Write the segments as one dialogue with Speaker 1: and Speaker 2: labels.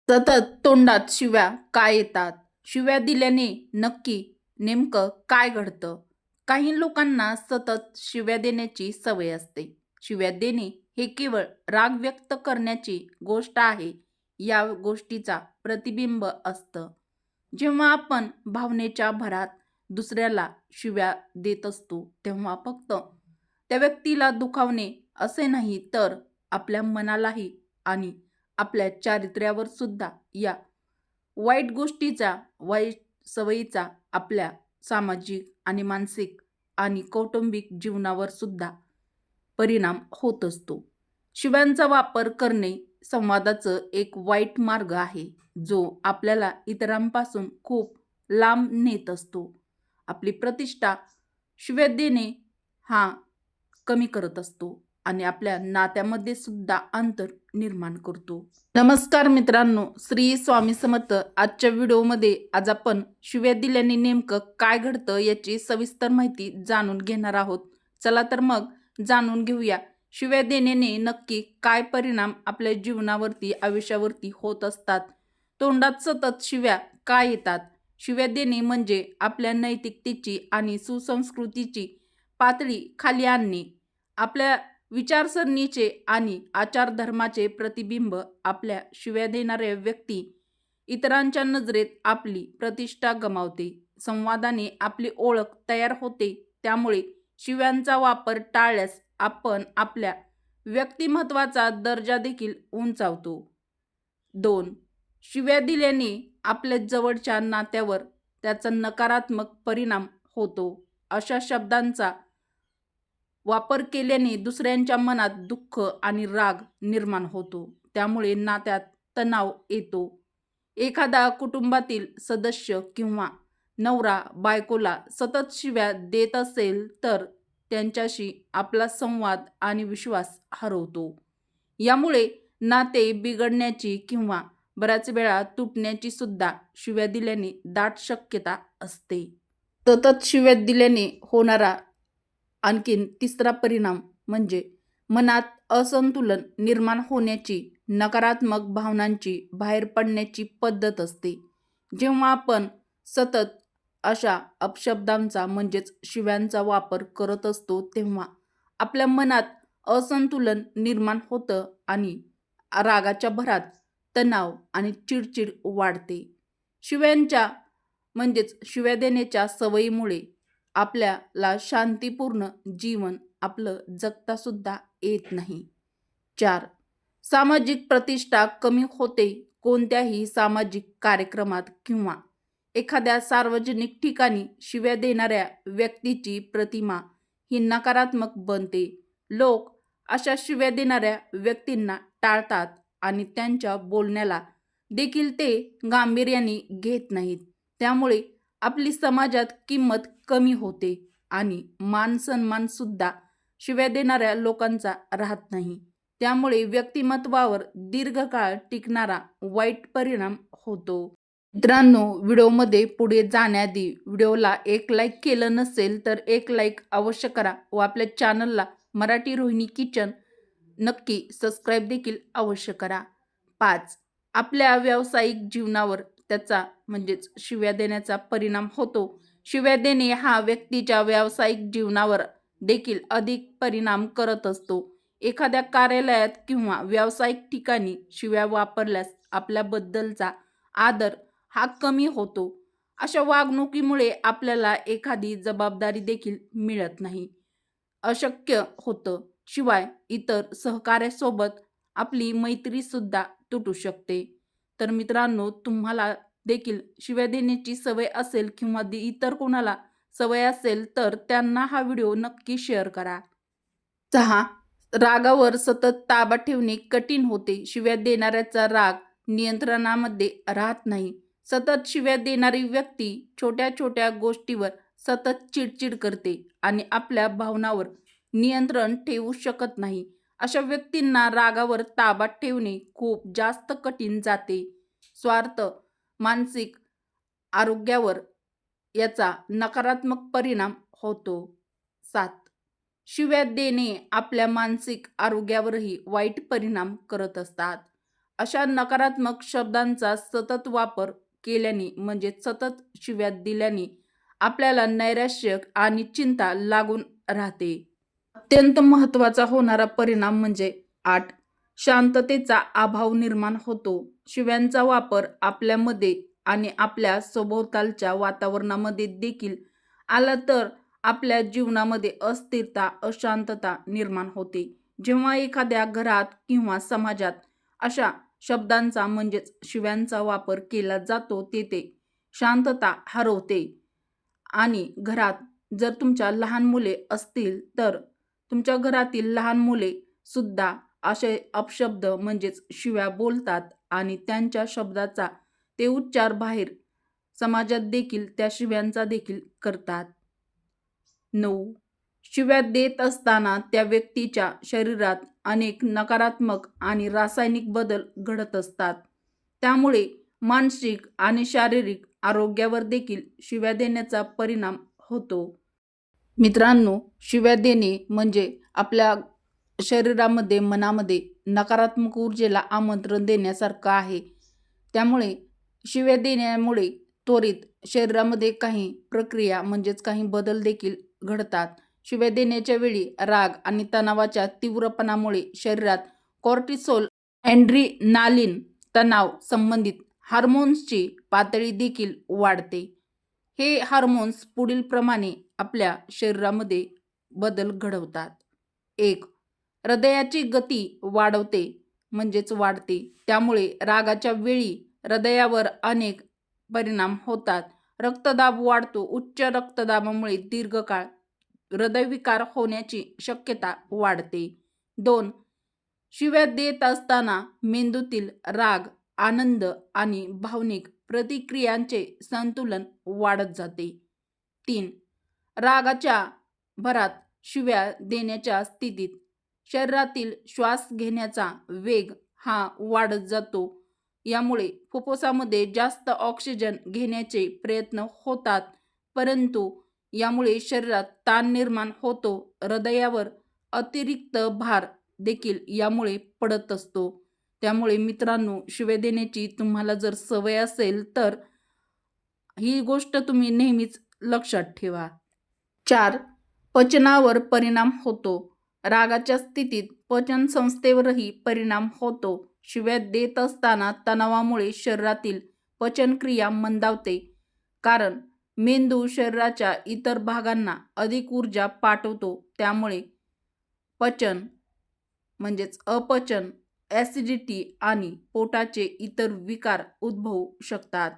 Speaker 1: सतत तोंडात शिव्या का येतात? शिव्या दिल्याने नक्की नेमकं काय घडतं? काही लोकांना सतत शिव्या देण्याची सवय असते. शिव्या देणे हे केवळ राग व्यक्त करण्याची गोष्ट आहे, या गोष्टीचा प्रतिबिंब असतं. जेव्हा आपण भावनेच्या भरात दुसऱ्याला शिव्या देत असतो, तेव्हा फक्त त्या व्यक्तीला दुखावणे असे नाही, तर आपल्या मनालाही आणि आपल्या चारित्र्यावर सुद्धा या वाईट सवयीचा आपल्या सामाजिक आणि मानसिक आणि कौटुंबिक जीवनावर सुद्धा परिणाम होत असतो. शिव्यांचा वापर करणे संवादाचं एक वाईट मार्ग आहे, जो आपल्याला इतरांपासून खूप लांब नेत असतो. आपली प्रतिष्ठा शिव्या देणे हा कमी करत असतो आणि आपल्या नात्यामध्ये सुद्धा अंतर निर्माण करतो. नमस्कार मित्रांनो, श्री स्वामी समर्थ. आजच्या व्हिडिओमध्ये आज आपण शिव्या दिल्याने नेमकं काय घडतं याची सविस्तर माहिती जाणून घेणार आहोत. चला तर मग जाणून घेऊया, शिव्या देण्याने नक्की काय परिणाम आपल्या जीवनावरती, आयुष्यावरती होत असतात. तोंडात सतत शिव्या का येतात? शिव्या देणे म्हणजे आपल्या नैतिकतेची आणि सुसंस्कृतीची पातळी खाली आणणे. आपल्या विचारसरणीचे आणि आचारधर्माचे प्रतिबिंब. आपल्या शिव्या देणाऱ्या व्यक्ती इतरांच्या नजरेत आपली प्रतिष्ठा गमावते. संवादाने आपली ओळख तयार होते. त्यामुळे शिव्यांचा वापर टाळल्यास आपण आपल्या व्यक्तिमत्वाचा दर्जा देखील उंचावतो. 2. शिव्या दिल्याने आपल्या जवळच्या नात्यावर त्याचा नकारात्मक परिणाम होतो. अशा शब्दांचा वापर केल्याने दुसऱ्यांच्या मनात दुःख आणि राग निर्माण होतो. त्यामुळे नात्यात तणाव येतो. एखादा कुटुंबातील सदस्य किंवा नवरा बायकोला सतत शिव्या देत असेल, तर त्यांच्याशी आपला संवाद आणि विश्वास हरवतो. यामुळे नाते बिघडण्याची किंवा बऱ्याच वेळा तुटण्याची सुद्धा शिव्या दिल्याने दाट शक्यता असते. सतत शिव्या दिल्याने होणारा आणखीन तिसरा परिणाम म्हणजे मनात असंतुलन निर्माण होण्याची, नकारात्मक भावनांची बाहेर पडण्याची पद्धत असते. जेव्हा आपण सतत अशा अपशब्दांचा म्हणजेच शिव्यांचा वापर करत असतो, तेव्हा आपल्या मनात असंतुलन निर्माण होतं आणि रागाच्या भरात तणाव आणि चिडचिड वाढते. शिव्यांच्या शिव्या देण्याच्या सवयीमुळे आपल्याला शांतीपूर्ण जीवन आपलं जगता सुद्धा येत नाही. 4. सामाजिक प्रतिष्ठा कमी होते. कोणत्याही सामाजिक कार्यक्रमात किंवा एखाद्या सार्वजनिक ठिकाणी शिव्या देणाऱ्या व्यक्तीची प्रतिमा ही नकारात्मक बनते. लोक अशा शिव्या देणाऱ्या व्यक्तींना टाळतात आणि त्यांच्या बोलण्याला देखील ते गांभीर्याने घेत नाहीत. त्यामुळे आपली समाजात किंमत कमी होते आणि मान सन्मान सुद्धा शिव्या देणाऱ्या लोकांचा राहत नाही. त्यामुळे व्यक्तिमत्वावर दीर्घकाळ टिकणारा वाईट परिणाम होतो. मित्रांनो, व्हिडिओमध्ये पुढे जाण्याआधी व्हिडिओला एक लाईक केलं नसेल तर एक लाईक अवश्य करा व आपल्या चॅनलला मराठी रोहिणी किचन नक्की सबस्क्राईब देखील अवश्य करा. 5. आपल्या व्यावसायिक जीवनावर त्याचा शिव्या देण्याचा परिणाम होतो. शिव्या देणे हा व्यक्तीच्या व्यावसायिक जीवनावर देखील अधिक परिणाम करत असतो. एखाद्या कार्यालयात किंवा व्यावसायिक ठिकाणी शिव्या वापरल्यास आपल्याबद्दलचा आदर हा कमी होतो. अशा वागणुकीमुळे आपल्याला एखादी जबाबदारी देखील मिळत नाही, अशक्य होतं. शिवाय इतर सहकाऱ्यासोबत आपली मैत्री सुद्धा तुटू शकते. तर मित्रांनो, तुम्हाला देखील शिव्या देण्याची सवय असेल किंवा इतर कोणाला सवय असेल, तर त्यांना हा व्हिडिओ नक्की शेअर करा. 6. रागावर सतत ताबा ठेवणे कठीण होते. शिव्या देणाऱ्याचा राग नियंत्रणामध्ये राहत नाही. सतत शिव्या देणारी व्यक्ती छोट्या छोट्या गोष्टीवर सतत चिडचिड करते आणि आपल्या भावनावर नियंत्रण ठेवू शकत नाही. अशा व्यक्तींना रागावर ताबा ठेवणे खूप जास्त कठीण जाते. स्वार्थ, मानसिक आरोग्यावर याचा नकारात्मक परिणाम होतो. 7. शिव्या देणे आपल्या मानसिक आरोग्यावरही वाईट परिणाम करत असतात. अशा नकारात्मक शब्दांचा सतत वापर केल्याने म्हणजे सतत शिव्या दिल्याने आपल्याला नैराश्य आणि चिंता लागून राहते. अत्यंत महत्त्वाचा होणारा परिणाम म्हणजे 8. शांततेचा अभाव निर्माण होतो. शिव्यांचा वापर आपल्यामध्ये आणि आपल्या सभोवतालच्या वातावरणामध्ये देखील आला तर आपल्या जीवनामध्ये अस्थिरता, अशांतता निर्माण होते. जेव्हा एखाद्या घरात किंवा समाजात अशा शब्दांचा म्हणजेच शिव्यांचा वापर केला जातो तेथे शांतता हरवते आणि घरात जर तुमच्या लहान मुले असतील तर तुमच्या घरातील लहान मुले सुद्धा असे अपशब्द म्हणजेच शिव्या बोलतात आणि त्यांच्या शब्दाचा ते उच्चार बाहेर समाजात देखील त्या शिव्यांचा देखील करतात. 9. शिव्या देत असताना त्या व्यक्तीच्या शरीरात अनेक नकारात्मक आणि रासायनिक बदल घडत असतात. त्यामुळे मानसिक आणि शारीरिक आरोग्यावर देखील शिव्या देण्याचा परिणाम होतो. मित्रांनो, शिव्या देणे म्हणजे आपल्या शरीरामध्ये, मनामध्ये नकारात्मक ऊर्जेला आमंत्रण देण्यासारखं आहे. त्यामुळे शिव्या देण्यामुळे त्वरित शरीरामध्ये काही प्रक्रिया म्हणजेच काही बदल देखील घडतात. शिव्या देण्याच्या वेळी राग आणि तणावाच्या तीव्रपणामुळे शरीरात कॉर्टिसोल, ॲड्रिनालिन, तणाव संबंधित हार्मोन्सची पातळी देखील वाढते. हे हार्मोन्स पुढील प्रमाणे आपल्या शरीरामध्ये बदल घडवतात. 1. हृदयाची गती वाढवते म्हणजेच वाढते. त्यामुळे रागाच्या वेळी हृदयावर अनेक परिणाम होतात. रक्तदाब वाढतो. उच्च रक्तदाबामुळे दीर्घकाळ हृदयविकार होण्याची शक्यता वाढते. 2. शिव्या देत असताना मेंदूतील राग, आनंद आणि भावनिक प्रतिक्रियांचे संतुलन वाढत जाते. 3. रागाच्या भरात शिव्या देण्याच्या स्थितीत शरीरातील श्वास घेण्याचा वेग हा वाढत जातो. यामुळे फुफ्फुसामध्ये जास्त ऑक्सिजन घेण्याचे प्रयत्न होतात, परंतु यामुळे शरीरात ताण निर्माण होतो. हृदयावर अतिरिक्त भार देखील यामुळे पडत असतो. त्यामुळे मित्रांनो, शिव्या देण्याची तुम्हाला जर सवय असेल तर ही गोष्ट तुम्ही नेहमीच लक्षात ठेवा. 4. पचनावर परिणाम होतो. रागाच्या स्थितीत पचन संस्थेवरही परिणाम होतो. शिव्या देत असताना तणावामुळे शरीरातील पचनक्रिया मंदावते, कारण मेंदू शरीराच्या इतर भागांना अधिक ऊर्जा पाठवतो. त्यामुळे पचन म्हणजेच अपचन, ॲसिडिटी आणि पोटाचे इतर विकार उद्भवू शकतात.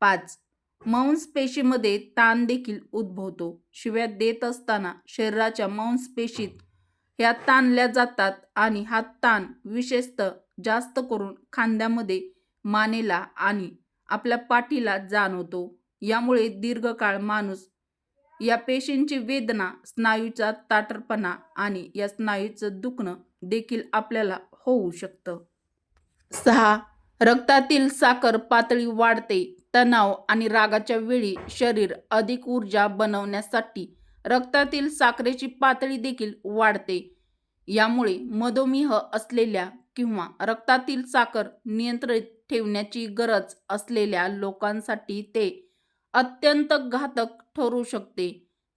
Speaker 1: 5. मांसपेशीमध्ये ताण देखील उद्भवतो. शिव्या देत असताना शरीराच्या मांसपेशीत ह्या ताणल्या जातात आणि हा ताण विशेषतः जास्त करून खांद्यामध्ये, मानेला आणि आपल्या पाठीला जाणवतो. यामुळे दीर्घकाळ माणूस या पेशींची वेदना, स्नायूचा ताठरपणा आणि या स्नायूचं दुखणं देखील आपल्याला होऊ शकतं. 6. रक्तातील साखर पातळी वाढते. तणाव आणि रागाच्या वेळी शरीर अधिक ऊर्जा बनवण्यासाठी रक्तातील साखरेची पातळी देखील वाढते. यामुळे मधुमेह असलेल्या किंवा रक्तातील साखर नियंत्रित ठेवण्याची गरज असलेल्या लोकांसाठी ते अत्यंत घातक ठरू शकते.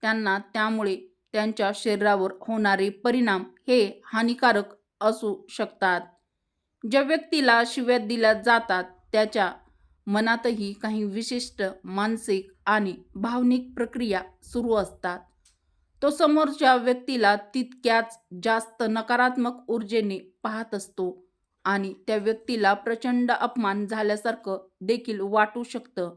Speaker 1: त्यांना त्यामुळे त्यांच्या शरीरावर होणारे परिणाम हे हानिकारक असू शकतात. ज्या व्यक्तीला शिव्या दिल्या जातात त्याच्या मनातही काही विशिष्ट मानसिक आणि भावनिक प्रक्रिया सुरू असतात. तो समोरच्या व्यक्तीला तितक्याच जास्त नकारात्मक ऊर्जेने पाहत असतो आणि त्या व्यक्तीला प्रचंड अपमान झाल्यासारखं देखील वाटू शकतं.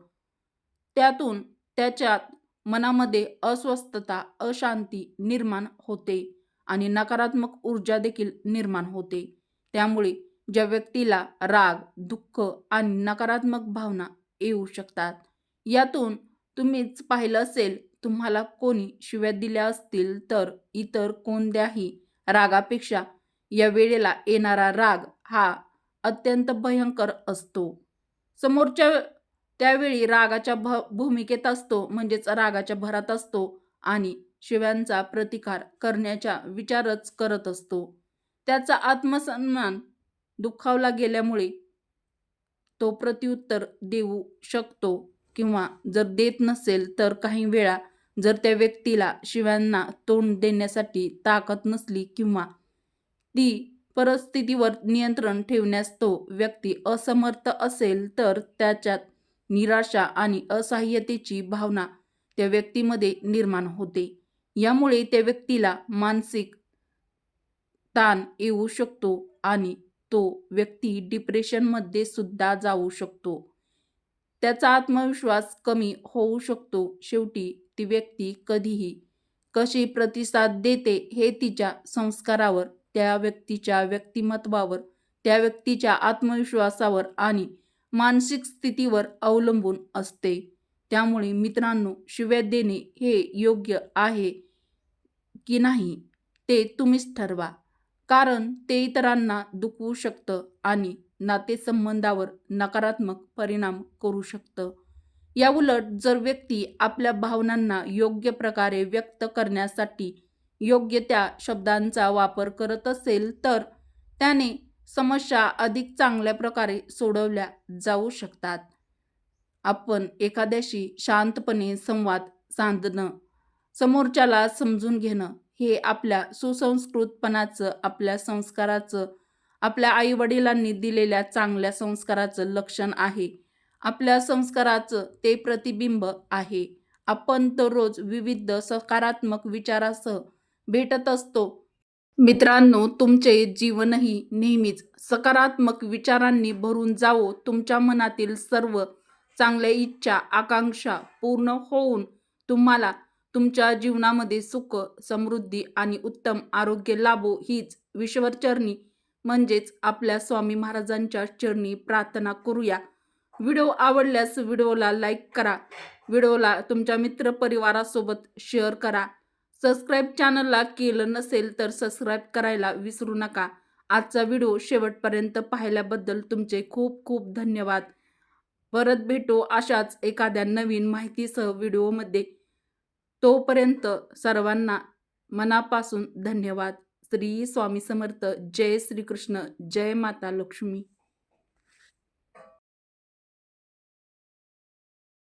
Speaker 1: त्यातून त्याच्या मनामध्ये अस्वस्थता, अशांती निर्माण होते आणि नकारात्मक ऊर्जा देखील निर्माण होते. त्यामुळे ज्या व्यक्तीला राग, दुःख आणि नकारात्मक भावना येऊ शकतात. यातून तुम्हीच पाहिलं असेल, तुम्हाला कोणी शिव्या दिल्या असतील तर इतर कोणत्याही रागापेक्षा या वेळेला येणारा राग हा अत्यंत भयंकर असतो. समोरच्या त्यावेळी रागाच्या भूमिकेत असतो म्हणजेच रागाच्या भरात असतो आणि शिव्यांचा प्रतिकार करण्याचा विचारच करत असतो. त्याचा आत्मसन्मान दुखावला गेल्यामुळे तो प्रत्युत्तर देऊ शकतो किंवा जर देत नसेल तर काही वेळा जर त्या व्यक्तीला शिव्यांना तोंड देण्यासाठी ताकद नसली किंवा ती परिस्थितीवर नियंत्रण ठेवण्यास तो व्यक्ती असमर्थ असेल तर त्याच्यात निराशा आणि असहाय्यतेची भावना त्या व्यक्तीमध्ये निर्माण होते. यामुळे त्या व्यक्तीला मानसिक ताण येऊ शकतो आणि तो व्यक्ती डिप्रेशनमध्ये सुद्धा जाऊ शकतो. त्याचा आत्मविश्वास कमी होऊ शकतो. शेवटी ती व्यक्ती कधीही कशी प्रतिसाद देते हे तिच्या संस्कारावर, त्या व्यक्तीच्या व्यक्तिमत्त्वावर, त्या व्यक्तीच्या आत्मविश्वासावर आणि मानसिक स्थितीवर अवलंबून असते. त्यामुळे मित्रांनो, शिव्या देणे हे योग्य आहे की नाही ते तुम्हीच ठरवा. कारण ते इतरांना दुखवू शकतं आणि नातेसंबंधावर नकारात्मक परिणाम करू शकतं. याउलट जर व्यक्ती आपल्या भावनांना योग्य प्रकारे व्यक्त करण्यासाठी योग्य त्या शब्दांचा वापर करत असेल तर त्याने समस्या अधिक चांगल्या प्रकारे सोडवल्या जाऊ शकतात. आपण एखाद्याशी शांतपणे संवाद साधणं, समोरच्याला समजून घेणं हे आपल्या सुसंस्कृतपणाचं, आपल्या संस्काराचं, आपल्या आईवडिलांनी दिलेल्या चांगल्या संस्काराचं लक्षण आहे. आपल्या संस्काराचं ते प्रतिबिंब आहे. आपण दररोज विविध सकारात्मक विचारासह भेटत असतो. मित्रांनो, तुमचे जीवनही नेहमीच सकारात्मक विचारांनी भरून जावो. तुमच्या मनातील सर्व चांगल्या इच्छा, आकांक्षा पूर्ण होऊन तुम्हाला तुमच्या जीवनामध्ये सुख, समृद्धी आणि उत्तम आरोग्य लाभो हीच ईश्वरचरणी म्हणजेच आपल्या स्वामी महाराजांच्या चरणी प्रार्थना करूया. व्हिडिओ आवडल्यास व्हिडिओला लाईक करा. व्हिडिओला तुमच्या मित्रपरिवारासोबत शेअर करा. सबस्क्राईब चॅनलला केलं नसेल तर सबस्क्राईब करायला विसरू नका. आजचा व्हिडिओ शेवटपर्यंत पाहिल्याबद्दल तुमचे खूप खूप धन्यवाद. परत भेटू अशाच एखाद्या नवीन माहितीसह व्हिडिओमध्ये. तोपर्यंत सर्वांना मनापासून धन्यवाद. श्री स्वामी समर्थ. जय श्रीकृष्ण. जय माता लक्ष्मी.